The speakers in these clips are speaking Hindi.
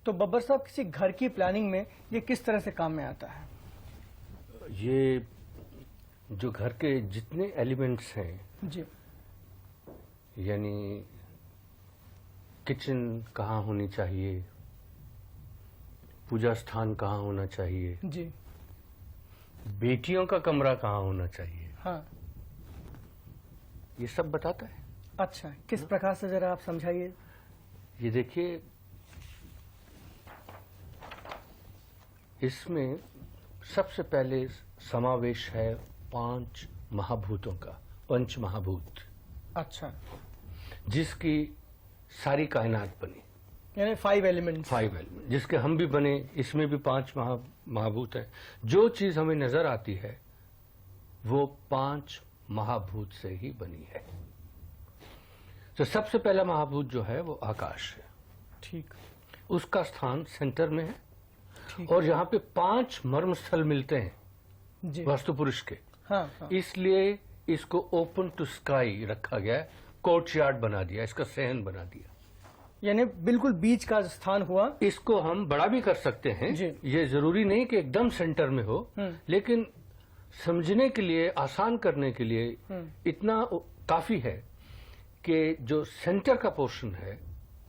तो बब्बर साहब किसी घर की प्लानिंग में ये किस तरह से काम में आता है? ये जो घर के जितने एलिमेंट्स हैं जी यानी किचन कहाँ होनी चाहिए, पूजा स्थान कहाँ होना चाहिए, जी बेटियों का कमरा कहाँ होना चाहिए, हाँ ये सब बताता है। अच्छा, किस प्रकार से जरा आप समझाइए। ये देखिए, इसमें सबसे पहले समावेश है 5 महाभूतों का, पंच महाभूत, अच्छा, जिसकी सारी कायनात बनी, यानी 5 एलिमेंट्स। 5 एलिमेंट, जिसके हम भी बने, इसमें भी 5 महाभूत है। जो चीज हमें नजर आती है वो 5 महाभूत से ही बनी है। तो सबसे पहला महाभूत जो है वो आकाश है। ठीक, उसका स्थान सेंटर में है। ठीक। और यहाँ पे 5 मर्म स्थल मिलते हैं जी वास्तु पुरुष के, हाँ हाँ इसलिए इसको ओपन टू स्काई रखा गया है, कोर्टयार्ड बना दिया, इसका सहन बना दिया। यानी बिल्कुल बीच का स्थान हुआ। इसको हम बड़ा भी कर सकते हैं, जी। ये जरूरी नहीं कि एकदम सेंटर में हो, लेकिन समझने के लिए, आसान करने के लिए इतना काफी है कि जो सेंटर का पोर्शन है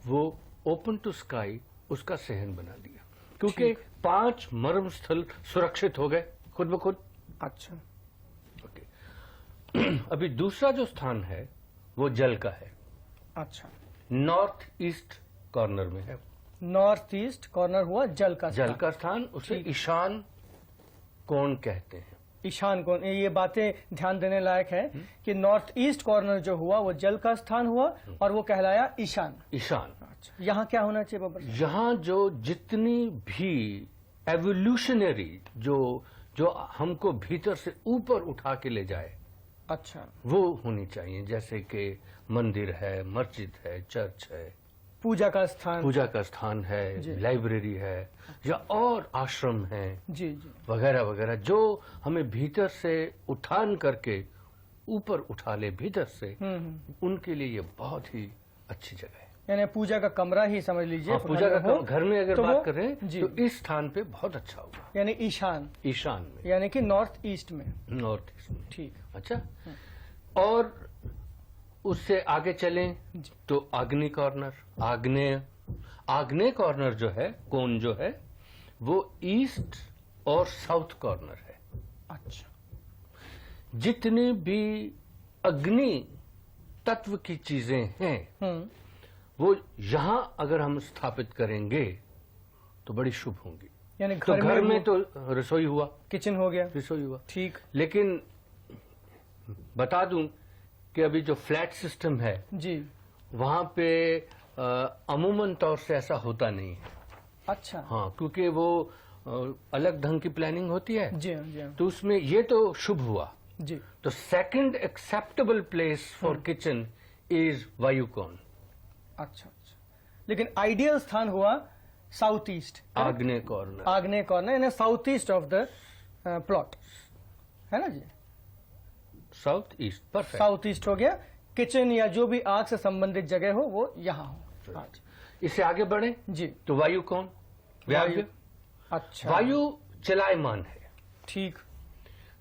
वो ओपन टू स्काई, उसका सहन बना दिया, क्योंकि 5 मर्म स्थल सुरक्षित हो गए खुद ब खुद। अच्छा, ओके। अभी दूसरा जो स्थान है वो जल का है। अच्छा, नॉर्थ ईस्ट कॉर्नर में है। नॉर्थ ईस्ट कॉर्नर हुआ जल का जल स्थान। का स्थान, उसे ईशान कोण कहते हैं। ईशान कोण, ये बातें ध्यान देने लायक है कि नॉर्थ ईस्ट कॉर्नर जो हुआ वो जल का स्थान हुआ और वो कहलाया ईशान। ईशान। अच्छा, यहाँ क्या होना चाहिए बब्बर साहब? यहाँ जो जितनी भी एवोल्यूशनरी जो हमको भीतर से ऊपर उठा के ले जाए, अच्छा, वो होनी चाहिए। जैसे कि मंदिर है, मस्जिद है, चर्च है, पूजा का स्थान, पूजा का स्थान है, लाइब्रेरी है, या और आश्रम है, जी जी, वगैरह वगैरह, जो हमें भीतर से उठान करके ऊपर उठा ले भीतर से, उनके लिए ये बहुत ही अच्छी जगह है। यानी पूजा का कमरा ही समझ लीजिए। हाँ, पूजा का घर में अगर तो बात करें जी, तो इस स्थान पे बहुत अच्छा होगा। यानी ईशान, ईशान में, यानी कि नॉर्थ ईस्ट में। नॉर्थ ईस्ट में। ठीक, अच्छा, और उससे आगे चलें तो आग्नेय कॉर्नर, आग्नेय कॉर्नर जो है, कोण जो है, वो ईस्ट और साउथ कॉर्नर है। अच्छा, जितनी भी अग्नि तत्व की चीजें हैं वो यहां अगर हम स्थापित करेंगे तो बड़ी शुभ होंगी। यानी तो घर में तो रसोई हुआ, किचन हो गया, रसोई हुआ, ठीक, लेकिन बता दूं कि अभी जो फ्लैट सिस्टम है जी, वहां पे अमूमन तौर से ऐसा होता नहीं है। अच्छा, हाँ, क्योंकि वो अलग ढंग की प्लानिंग होती है, जी हाँ, जी हाँ, तो उसमें ये तो शुभ हुआ। जी, तो second acceptable place for kitchen is वायुकोण, अच्छा अच्छा, लेकिन आइडियल स्थान हुआ साउथ ईस्ट, आग्नेय कॉर्नर, आग्नेय कॉर्नर, यानी south east of the plot, है ना जी, south east, perfect. South east हो गया। किचन या जो भी आग से संबंधित जगह हो वो यहाँ हो। हाँ जी, इससे आगे बढ़े जी, तो वायु कौन, वायु, अच्छा, वायु चलायमान है। ठीक,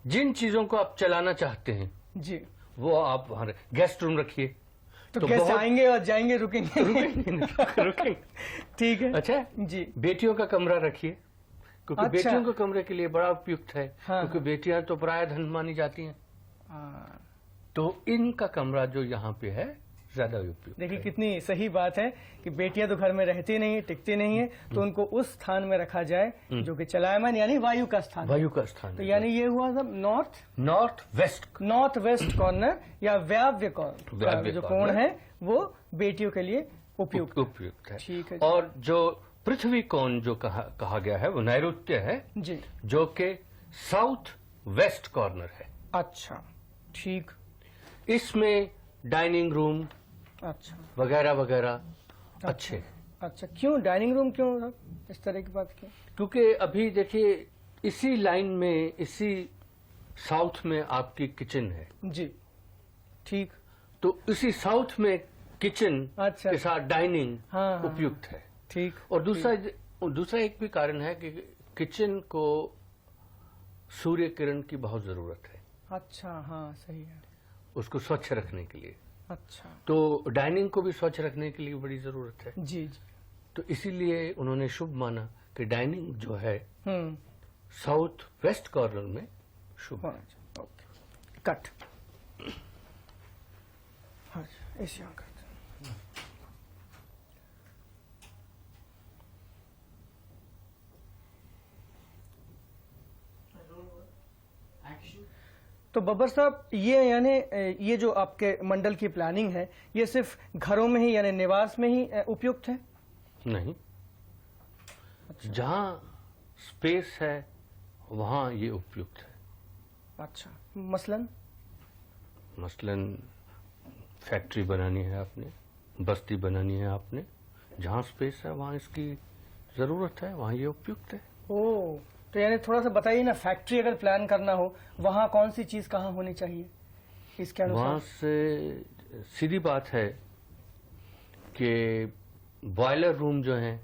जिन चीजों को आप चलाना चाहते हैं जी, वो आप वहां गेस्ट रूम रखिए तो गेस्ट आएंगे और जाएंगे, रुकेंगे रुकेंगे। ठीक है, अच्छा जी, बेटियों का कमरा रखिए, क्योंकि अच्छा, बेटियों के कमरे के लिए बड़ा उपयुक्त है। हाँ, क्योंकि बेटियां तो पराया धन मानी जाती हैं, हाँ, तो इनका कमरा जो यहाँ पे है ज्यादा उपयुक्त देखिए है। कितनी सही बात है कि बेटियां तो घर में रहती नहीं, टिकती नहीं है, तो उनको उस स्थान में रखा जाए जो कि चलायमान यानी वायु का स्थान है। वायु का स्थान तो है। यानी ये हुआ सब नॉर्थ वेस्ट कॉर्नर या व्याव्य कॉर्नर, जो कोण कॉर्नर है वो बेटियों के लिए उपयुक्त उपयुक्त है। ठीक है, और जो पृथ्वी कोण जो कहा गया है वो नैऋत्य है, जी, जो कि साउथ वेस्ट कॉर्नर है। अच्छा, ठीक, इसमें डाइनिंग रूम अच्छा, वगैरह वगैरह अच्छे हैं। अच्छा, क्यों डाइनिंग रूम, क्यों साहब? इस तरह की बात क्यों? क्योंकि अभी देखिए इसी लाइन में, इसी साउथ में आपकी किचन है, जी, ठीक, तो इसी साउथ में किचन अच्छा, के साथ डाइनिंग हाँ, हाँ, उपयुक्त है। ठीक, और दूसरा और दूसरा एक भी कारण है कि किचन को सूर्य किरण की बहुत जरूरत है, अच्छा, हाँ सही है। उसको स्वच्छ रखने के लिए। अच्छा, तो डाइनिंग को भी स्वच्छ रखने के लिए बड़ी जरूरत है। जी जी। तो इसीलिए उन्होंने शुभ माना कि डाइनिंग जो है हम्म, साउथ वेस्ट कॉर्नर में शुभ है। होना चाहिए। Okay, cut. हाँ जी, इसे यहाँ करते हैं। तो बब्बर साहब, ये यानी ये जो आपके मंडल की प्लानिंग है, ये सिर्फ घरों में ही यानी निवास में ही उपयुक्त है? नहीं, जहां स्पेस है वहां ये उपयुक्त है। अच्छा, मसलन? मसलन फैक्ट्री बनानी है आपने, बस्ती बनानी है आपने, जहां स्पेस है वहां इसकी जरूरत है, वहां ये उपयुक्त है। ओ, तो यानी थोड़ा सा बताइए ना, फैक्ट्री अगर प्लान करना हो वहां कौन सी चीज कहाँ होनी चाहिए इसके वहां अनुसार? से सीधी बात है कि बॉयलर रूम जो हैं,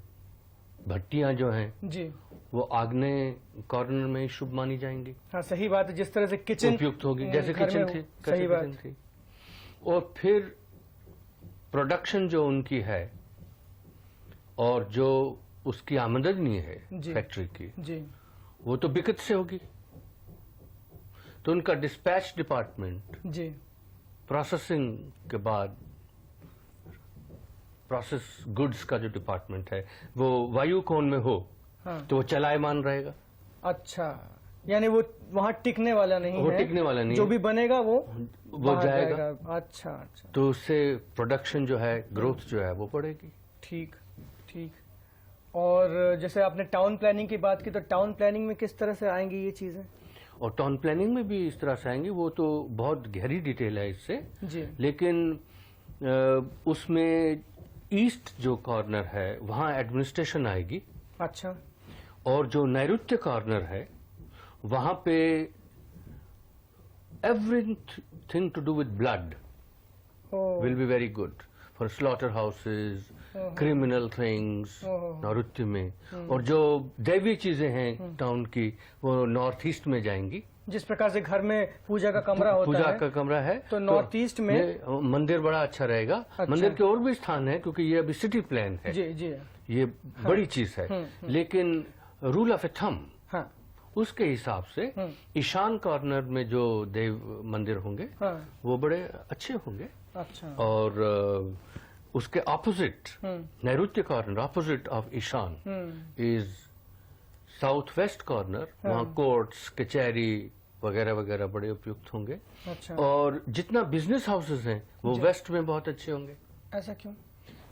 भट्टियां जो हैं, जी वो आग्नेय कॉर्नर में ही शुभ मानी जाएंगी, हाँ, सही बात है। जिस तरह से किचन उपयुक्त होगी, जैसे घर में किचन हो, थी, सही कैसे बात। किचन थी। और फिर प्रोडक्शन जो उनकी है और जो उसकी आमदनी है जी। फैक्ट्री की, जी वो तो बिकट से होगी। तो उनका डिस्पैच डिपार्टमेंट जी प्रोसेसिंग के बाद प्रोसेस गुड्स का जो डिपार्टमेंट है वो वायु कोण में हो, हाँ, तो वो चलायमान रहेगा। अच्छा, यानी वो वहां टिकने वाला नहीं वो है, टिकने वाला नहीं जो है। भी बनेगा वो बाहर जाएगा। अच्छा अच्छा, तो उससे प्रोडक्शन जो है, ग्रोथ जो है वो बढ़ेगी। ठीक ठीक। और जैसे आपने टाउन प्लानिंग की बात की, तो टाउन प्लानिंग में किस तरह से आएंगी ये चीजें? और टाउन प्लानिंग में भी इस तरह से आएंगे, वो तो बहुत गहरी डिटेल है इससे, जी लेकिन उसमें ईस्ट जो कॉर्नर है वहां एडमिनिस्ट्रेशन आएगी, अच्छा, और जो नैऋत्य कॉर्नर है वहां पे everything to do with blood oh, will be very good for slaughter houses, criminal things नैऋत्य में। और जो दैवी चीजें हैं टाउन की, वो नॉर्थ ईस्ट में जाएंगी। जिस प्रकार से घर में पूजा का कमरा होता पूजा है, का कमरा है तो नॉर्थ ईस्ट में मंदिर बड़ा अच्छा रहेगा। अच्छा। मंदिर के और भी स्थान है, क्योंकि ये अभी सिटी प्लान है, जी जी, ये बड़ी चीज है। लेकिन रूल ऑफ ए थंब, हाँ उसके हिसाब से ईशान कॉर्नर में जो देव मंदिर होंगे हाँ, वो बड़े अच्छे होंगे। अच्छा, और उसके ऑपोजिट नैऋत्य कॉर्नर, ऑपोजिट ऑफ ईशान इज साउथ वेस्ट कॉर्नर, वहाँ कोर्ट्स, कचहरी वगैरह वगैरह बड़े उपयुक्त होंगे। अच्छा, और जितना बिजनेस हाउसेज हैं वो वेस्ट में बहुत अच्छे होंगे, ऐसा क्यों?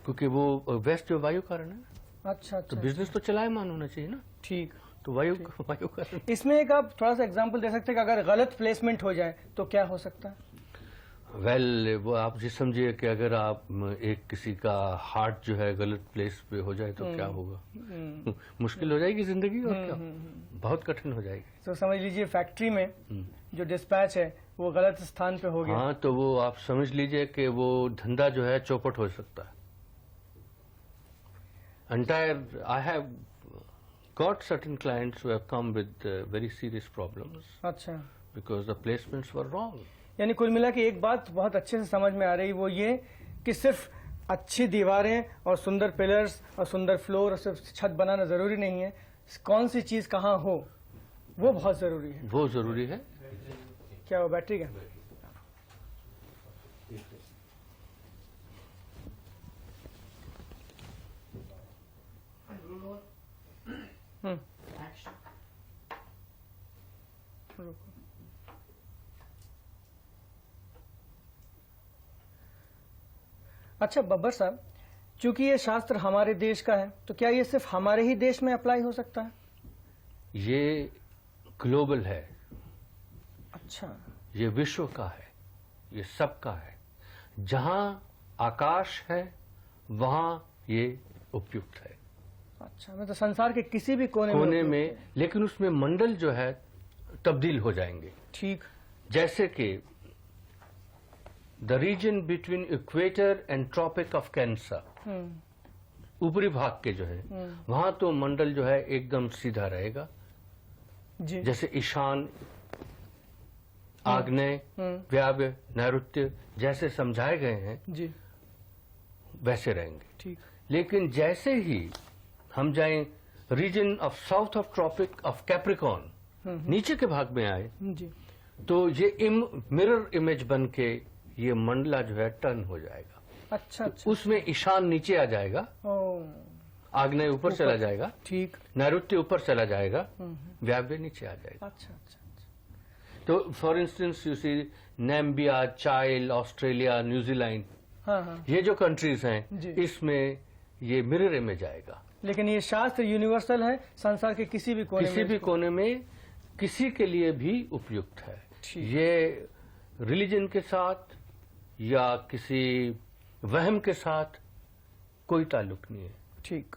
क्योंकि वो वेस्ट में वायु कारण है ना, अच्छा तो अच्छा, बिजनेस तो चलायमान होना चाहिए ना, ठीक। तो वायु कारण। इसमें एक आप थोड़ा सा एग्जांपल दे सकते हैं कि अगर गलत प्लेसमेंट हो जाए तो क्या हो सकता है? वेल, वो आप जी समझिए कि अगर आप एक किसी का हार्ट जो है गलत प्लेस पे हो जाए तो क्या होगा, मुश्किल हो जाएगी जिंदगी, और क्या, बहुत कठिन हो जाएगी। तो समझ लीजिए फैक्ट्री में जो डिस्पैच है वो गलत स्थान पे हो गया। हाँ, तो वो आप समझ लीजिए कि वो धंधा जो है चौपट हो सकता है। Entire, I have got certain clients who have come with very serious problems अच्छा, because the placements were wrong. यानी कुल मिला के एक बात बहुत अच्छे से समझ में आ रही, वो ये कि सिर्फ अच्छी दीवारें और सुंदर पिलर्स और सुंदर फ्लोर और सिर्फ छत बनाना जरूरी नहीं है, कौन सी चीज कहाँ हो वो बहुत जरूरी है। वो जरूरी है। क्या वो बैटरी का? रुको। अच्छा बब्बर साहब, चूंकि ये शास्त्र हमारे देश का है, तो क्या ये सिर्फ हमारे ही देश में अप्लाई हो सकता है? ये ग्लोबल है, अच्छा, ये विश्व का है, ये सबका है। जहां आकाश है वहां ये उपयुक्त है, अच्छा, मतलब संसार के किसी भी कोने कोने उपयुक्त में। है। लेकिन उसमें मंडल जो है तब्दील हो जाएंगे। ठीक, जैसे कि the region between equator and tropic of cancer, ऊपरी भाग के जो है वहां तो मंडल जो है एकदम सीधा रहेगा, जी जैसे ईशान, आग्नेय, व्याव्य, नैऋत्य जैसे समझाए गए हैं जी वैसे रहेंगे। ठीक। लेकिन जैसे ही हम जाएं region of south of tropic of capricorn, नीचे के भाग में आए जी तो ये मिरर इमेज बन के ये मंडला जो है टर्न हो जाएगा। अच्छा अच्छा। उसमें ईशान नीचे आ जाएगा, ओ आग्नेय ऊपर चला जाएगा, ठीक। नैऋत्य ऊपर चला जाएगा, व्याव्य नीचे आ जाएगा। अच्छा अच्छा। तो for instance you see Namibia, Chile, Australia, New Zealand, हाँ हाँ। ये जो कंट्रीज हैं जी। इसमें ये मिरर इमेज आएगा। लेकिन ये शास्त्र यूनिवर्सल है, संसार के किसी भी कोने किसी में भी कोने में किसी के लिए भी उपयुक्त है। ठीक। ये रिलीजन के साथ या किसी वहम के साथ कोई ताल्लुक नहीं है। ठीक।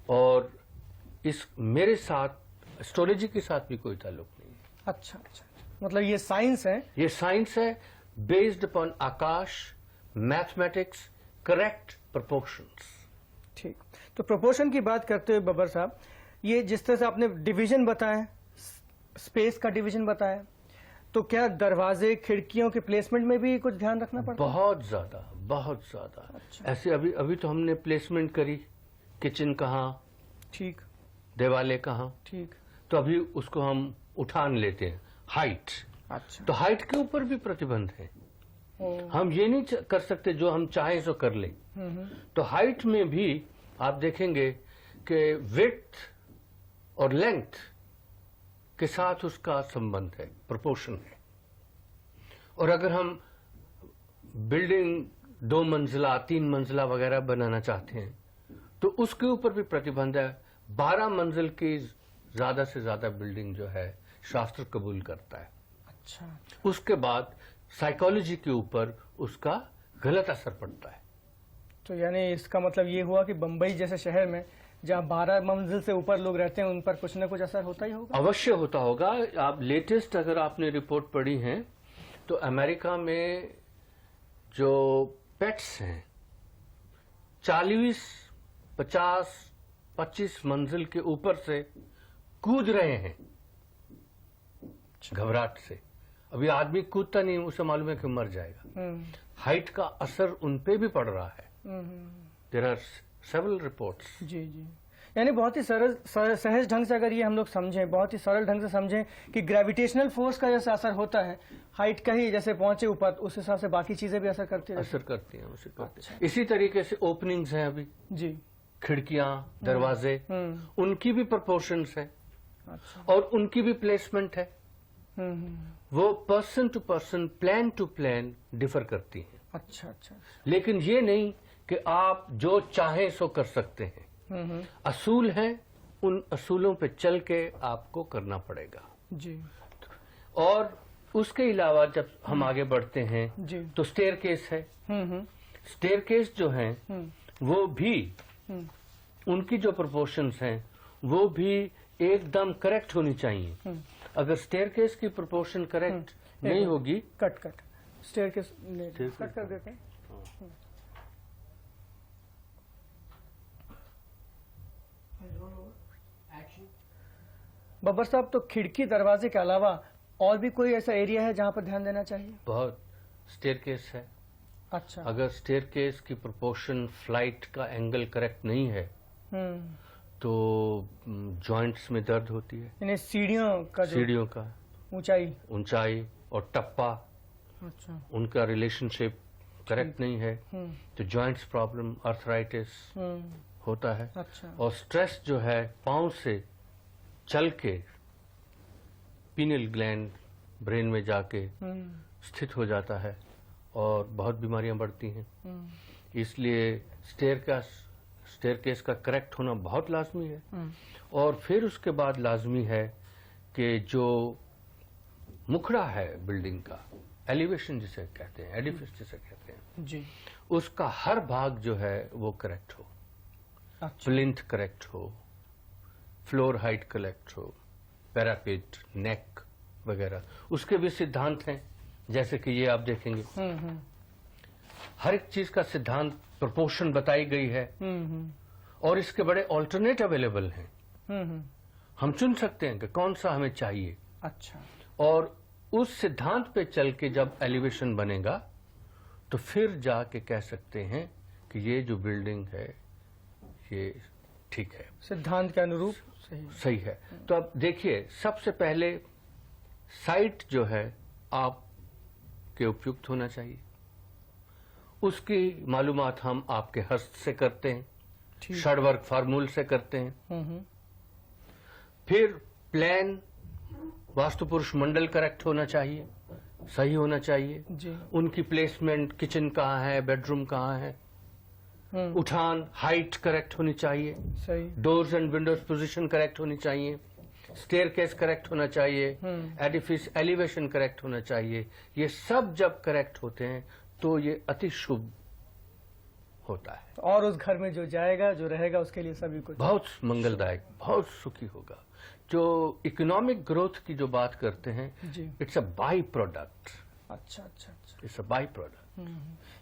और इस मेरे साथ एस्ट्रोलॉजी के साथ भी कोई ताल्लुक नहीं है। अच्छा अच्छा। मतलब ये साइंस है। ये साइंस है बेस्ड अपॉन आकाश, मैथमेटिक्स, करेक्ट प्रोपोर्शंस। ठीक। तो प्रोपोर्शन की बात करते हुए बब्बर साहब, ये जिस तरह से आपने डिवीजन बताया, स्पेस का डिवीजन बताया, तो क्या दरवाजे खिड़कियों के प्लेसमेंट में भी कुछ ध्यान रखना पड़ता है? बहुत ज्यादा, बहुत ज्यादा। अच्छा। ऐसे अभी तो हमने प्लेसमेंट करी, किचन कहाँ, ठीक देवाले कहाँ, ठीक। तो अभी उसको हम उठान लेते हैं, हाइट। अच्छा। तो हाइट के ऊपर भी प्रतिबंध है। ओ, हम ये नहीं कर सकते जो हम चाहें सो कर लें। तो हाइट में भी आप देखेंगे कि विड्थ और लेंथ के साथ उसका संबंध है, प्रोपोर्शन है। और अगर हम बिल्डिंग 2 मंजिला 3 मंजिला वगैरह बनाना चाहते हैं तो उसके ऊपर भी प्रतिबंध है। 12 मंजिल की ज्यादा से ज्यादा बिल्डिंग जो है शास्त्र कबूल करता है। अच्छा। उसके बाद साइकोलॉजी के ऊपर उसका गलत असर पड़ता है। तो यानी इसका मतलब ये हुआ कि बंबई जैसे शहर में जहाँ 12 मंजिल से ऊपर लोग रहते हैं उन पर कुछ न कुछ असर होता ही होगा। अवश्य होता होगा। आप लेटेस्ट अगर आपने रिपोर्ट पढ़ी है तो अमेरिका में जो पेट्स हैं 40, 50, 25 मंजिल के ऊपर से कूद रहे हैं घबराहट से। अभी आदमी कूदता नहीं, उसे मालूम है कि मर जाएगा। हाइट का असर उन पे भी पड़ रहा है। There are several reports. जी जी। यानी बहुत ही सरल सहज ढंग से अगर ये हम लोग समझें, बहुत ही सरल ढंग से समझें कि ग्रेविटेशनल फोर्स का जैसे असर होता है, हाइट का ही जैसे पहुंचे ऊपर, उस हिसाब से बाकी चीजें भी असर करती रहती असर करती हैं, उसे करती हैं। इसी तरीके से ओपनिंग्स हैं अभी, जी। खिड़कियां, दरवाजे, उनकी भी प्रोपोर्शंस है अच्छा। और उनकी भी प्लेसमेंट है। वो person to person, plan to plan differ करती हैं। अच्छा अच्छा। लेकिन ये नहीं कि आप जो चाहें सो कर सकते हैं। असूल हैं, उन असूलों पे चल के आपको करना पड़ेगा। जी। और उसके अलावा जब हम आगे बढ़ते हैं जी। तो स्टेयर केस है। स्टेयर केस जो हैं वो भी उनकी जो प्रोपोर्शंस हैं वो भी एकदम करेक्ट होनी चाहिए। अगर स्टेयर केस की प्रोपोर्शन करेक्ट नहीं होगी, कट स्टेयर के कट कर देते हैं। बब्बर साहब, तो खिड़की दरवाजे के अलावा और भी कोई ऐसा एरिया है जहां पर ध्यान देना चाहिए? बहुत स्टेयर केस है। अच्छा। अगर स्टेयर केस की प्रोपोर्शन, फ्लाइट का एंगल करेक्ट नहीं है तो जॉइंट्स में दर्द होती है। यानी सीढ़ियों का ऊंचाई और टप्पा, अच्छा, उनका रिलेशनशिप करेक्ट नहीं है तो जॉइंट्स प्रॉब्लम, आर्थराइटिस होता है। अच्छा। और स्ट्रेस जो है पांव से चल के पीनियल ग्लैंड ब्रेन में जाके स्थित हो जाता है और बहुत बीमारियां बढ़ती हैं। इसलिए स्टेयर केस का करेक्ट होना बहुत लाजमी है। और फिर उसके बाद लाजमी है कि जो मुखड़ा है बिल्डिंग का, एलिवेशन जिसे कहते हैं, एडिफिस जिसे कहते हैं जी, उसका हर भाग जो है वो करेक्ट हो। अच्छा। प्लिंथ करेक्ट हो, फ्लोर हाइट करेक्ट हो, पैरापेट, नेक वगैरह, उसके भी सिद्धांत हैं। जैसे कि ये आप देखेंगे हर एक चीज का सिद्धांत, प्रोपोर्शन बताई गई है और इसके बड़े ऑल्टरनेट अवेलेबल हैं। हम चुन सकते हैं कि कौन सा हमें चाहिए। अच्छा। और उस सिद्धांत पे चल के जब एलिवेशन बनेगा तो फिर जाके कह सकते हैं कि ये जो बिल्डिंग है ये ठीक है, सिद्धांत के अनुरूप सही है। तो अब देखिए, सबसे पहले साइट जो है आपके उपयुक्त होना चाहिए। उसकी मालूमात हम आपके हस्त से करते हैं, षडवर्ग फार्मूल से करते हैं। फिर प्लान वास्तुपुरुष मंडल करेक्ट होना चाहिए, सही होना चाहिए जी। उनकी प्लेसमेंट, किचन कहाँ है, बेडरूम कहाँ है, उठान हाइट करेक्ट होनी चाहिए, सही। Doors and Windows position correct होनी चाहिए, स्टेयरकेस करेक्ट होना चाहिए, एडिफिस एलिवेशन करेक्ट होना चाहिए। ये सब जब करेक्ट होते हैं तो ये अति शुभ होता है और उस घर में जो जाएगा, जो रहेगा, उसके लिए सभी कुछ बहुत मंगलदायक, बहुत सुखी होगा। जो इकोनॉमिक ग्रोथ की जो बात करते हैं, जी। It's a by product. अच्छा अच्छा अच्छा। It's a by product.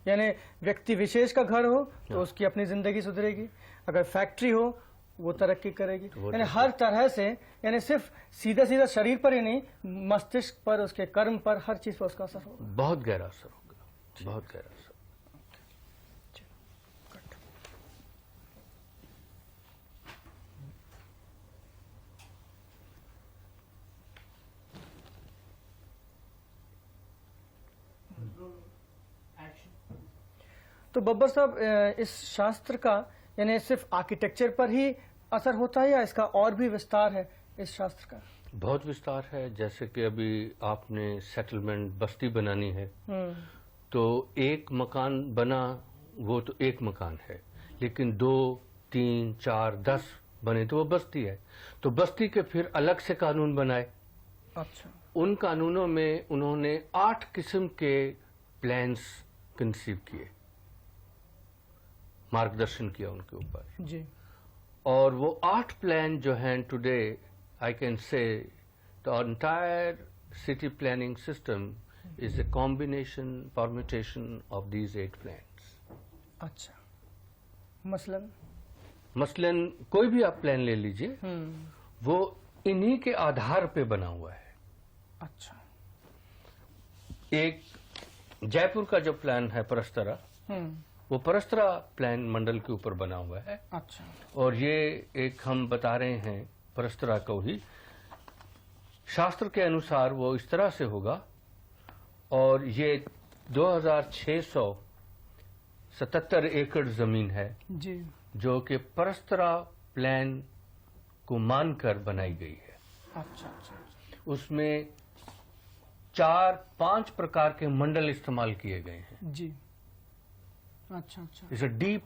यानी व्यक्ति विशेष का घर हो तो उसकी अपनी जिंदगी सुधरेगी, अगर फैक्ट्री हो वो तरक्की करेगी, यानी हर तरह से, यानी सिर्फ सीधा सीधा शरीर पर ही नहीं, मस्तिष्क पर, उसके कर्म पर, हर चीज पर उसका असर होगा। बहुत गहरा असर होगा, बहुत गहरा असर। तो बब्बर साहब, इस शास्त्र का यानी सिर्फ आर्किटेक्चर पर ही असर होता है या इसका और भी विस्तार है इस शास्त्र का? बहुत विस्तार है। जैसे कि अभी आपने सेटलमेंट, बस्ती बनानी है, तो एक मकान बना, वो तो एक मकान है, लेकिन 2, 3, 4, 10 बने तो वो बस्ती है। तो बस्ती के फिर अलग से कानून बनाए। अच्छा। उन कानूनों में उन्होंने 8 किस्म के प्लान्स कंसीव किए, मार्गदर्शन किया उनके ऊपर जी। और वो 8 प्लान जो हैं, today I can say the entire city planning system is a combination, permutation of these 8 plans. अच्छा। मसलन कोई भी आप प्लान ले लीजिए, वो इन्हीं के आधार पे बना हुआ है। अच्छा। एक जयपुर का जो प्लान है परस्तरा, वो परस्तरा प्लान मंडल के ऊपर बना हुआ है। अच्छा। और ये एक हम बता रहे हैं परस्तरा को ही, शास्त्र के अनुसार वो इस तरह से होगा। और ये 2677 एकड़ जमीन है जी, जो कि परस्तरा प्लान को मानकर बनाई गई है। अच्छा अच्छा। उसमें 4-5 प्रकार के मंडल इस्तेमाल किए गए हैं। जी। अच्छा अच्छा। It's a deep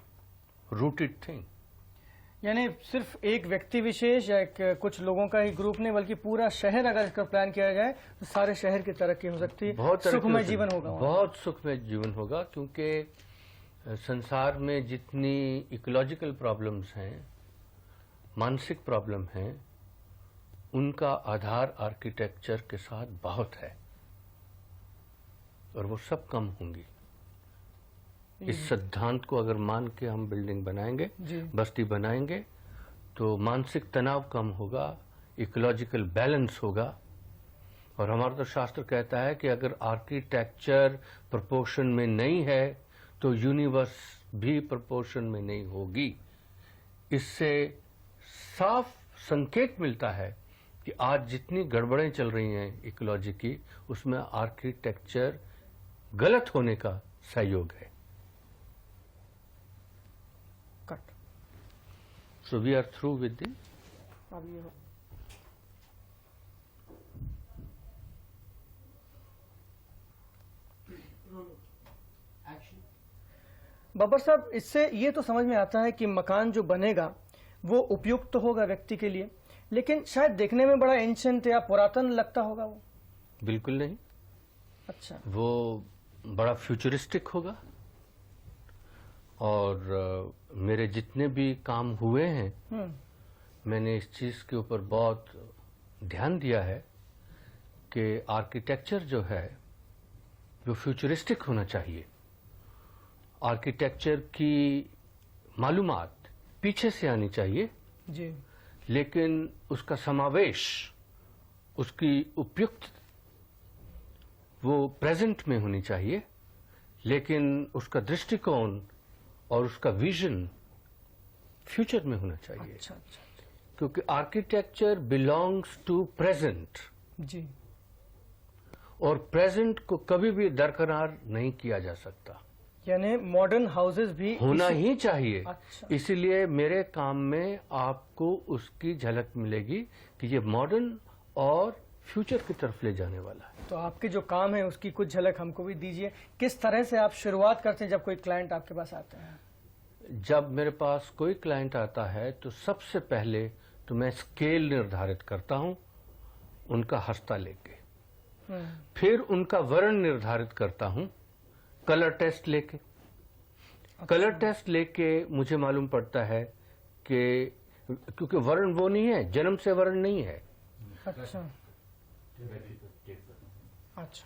rooted thing. यानी सिर्फ एक व्यक्ति विशेष या कुछ लोगों का ही ग्रुप नहीं, बल्कि पूरा शहर अगर इसका प्लान किया जाए तो सारे शहर की तरक्की हो सकती है, बहुत सुखमय जीवन होगा वहाँ। बहुत सुखमय जीवन होगा, क्योंकि संसार में जितनी इकोलॉजिकल प्रॉब्लम्स हैं, मानसिक प्रॉब्लम हैं, उनका आधार आर्किटेक्चर के साथ बहुत है और वो सब कम होंगी। इस सिद्धांत को अगर मान के हम बिल्डिंग बनाएंगे, बस्ती बनाएंगे, तो मानसिक तनाव कम होगा, इकोलॉजिकल बैलेंस होगा। और हमारा तो शास्त्र कहता है कि अगर आर्किटेक्चर प्रोपोर्शन में नहीं है तो यूनिवर्स भी प्रोपोर्शन में नहीं होगी। इससे साफ संकेत मिलता है कि आज जितनी गड़बड़ें चल रही हैं इकोलॉजी की, उसमें आर्किटेक्चर गलत होने का सहयोग है। Cut. So we are through with the अब ये बब्बर साहब, इससे ये तो समझ में आता है कि मकान जो बनेगा वो उपयुक्त तो होगा व्यक्ति के लिए, लेकिन शायद देखने में बड़ा एंशिएंट या पुरातन लगता होगा वो। बिल्कुल नहीं। अच्छा। वो बड़ा फ्यूचरिस्टिक होगा। और मेरे जितने भी काम हुए हैं, मैंने इस चीज के ऊपर बहुत ध्यान दिया है कि आर्किटेक्चर जो है वो फ्यूचरिस्टिक होना चाहिए। आर्किटेक्चर की मालूमात पीछे से आनी चाहिए, जी लेकिन उसका समावेश, उसकी उपयुक्त वो प्रेजेंट में होनी चाहिए, लेकिन उसका दृष्टिकोण और उसका विजन फ्यूचर में होना चाहिए। अच्छा, क्योंकि आर्किटेक्चर बिलोंग्स टू प्रेजेंट, जी और प्रेजेंट को कभी भी दरकिनार नहीं किया जा सकता, यानी मॉडर्न हाउसेस भी होना ही चाहिए। अच्छा। इसीलिए मेरे काम में आपको उसकी झलक मिलेगी कि ये मॉडर्न और फ्यूचर की तरफ ले जाने वाला है। तो आपके जो काम है उसकी कुछ झलक हमको भी दीजिए। किस तरह से आप शुरुआत करते हैं जब कोई क्लाइंट आपके पास आता है? जब मेरे पास कोई क्लाइंट आता है तो सबसे पहले तो मैं स्केल निर्धारित करता हूं उनका हस्ता लेके, फिर उनका वर्ण निर्धारित करता हूं कलर टेस्ट लेके। कलर टेस्ट लेके मुझे मालूम पड़ता है कि क्योंकि वर्ण वो नहीं है, जन्म से वर्ण नहीं है। अच्छा अच्छा।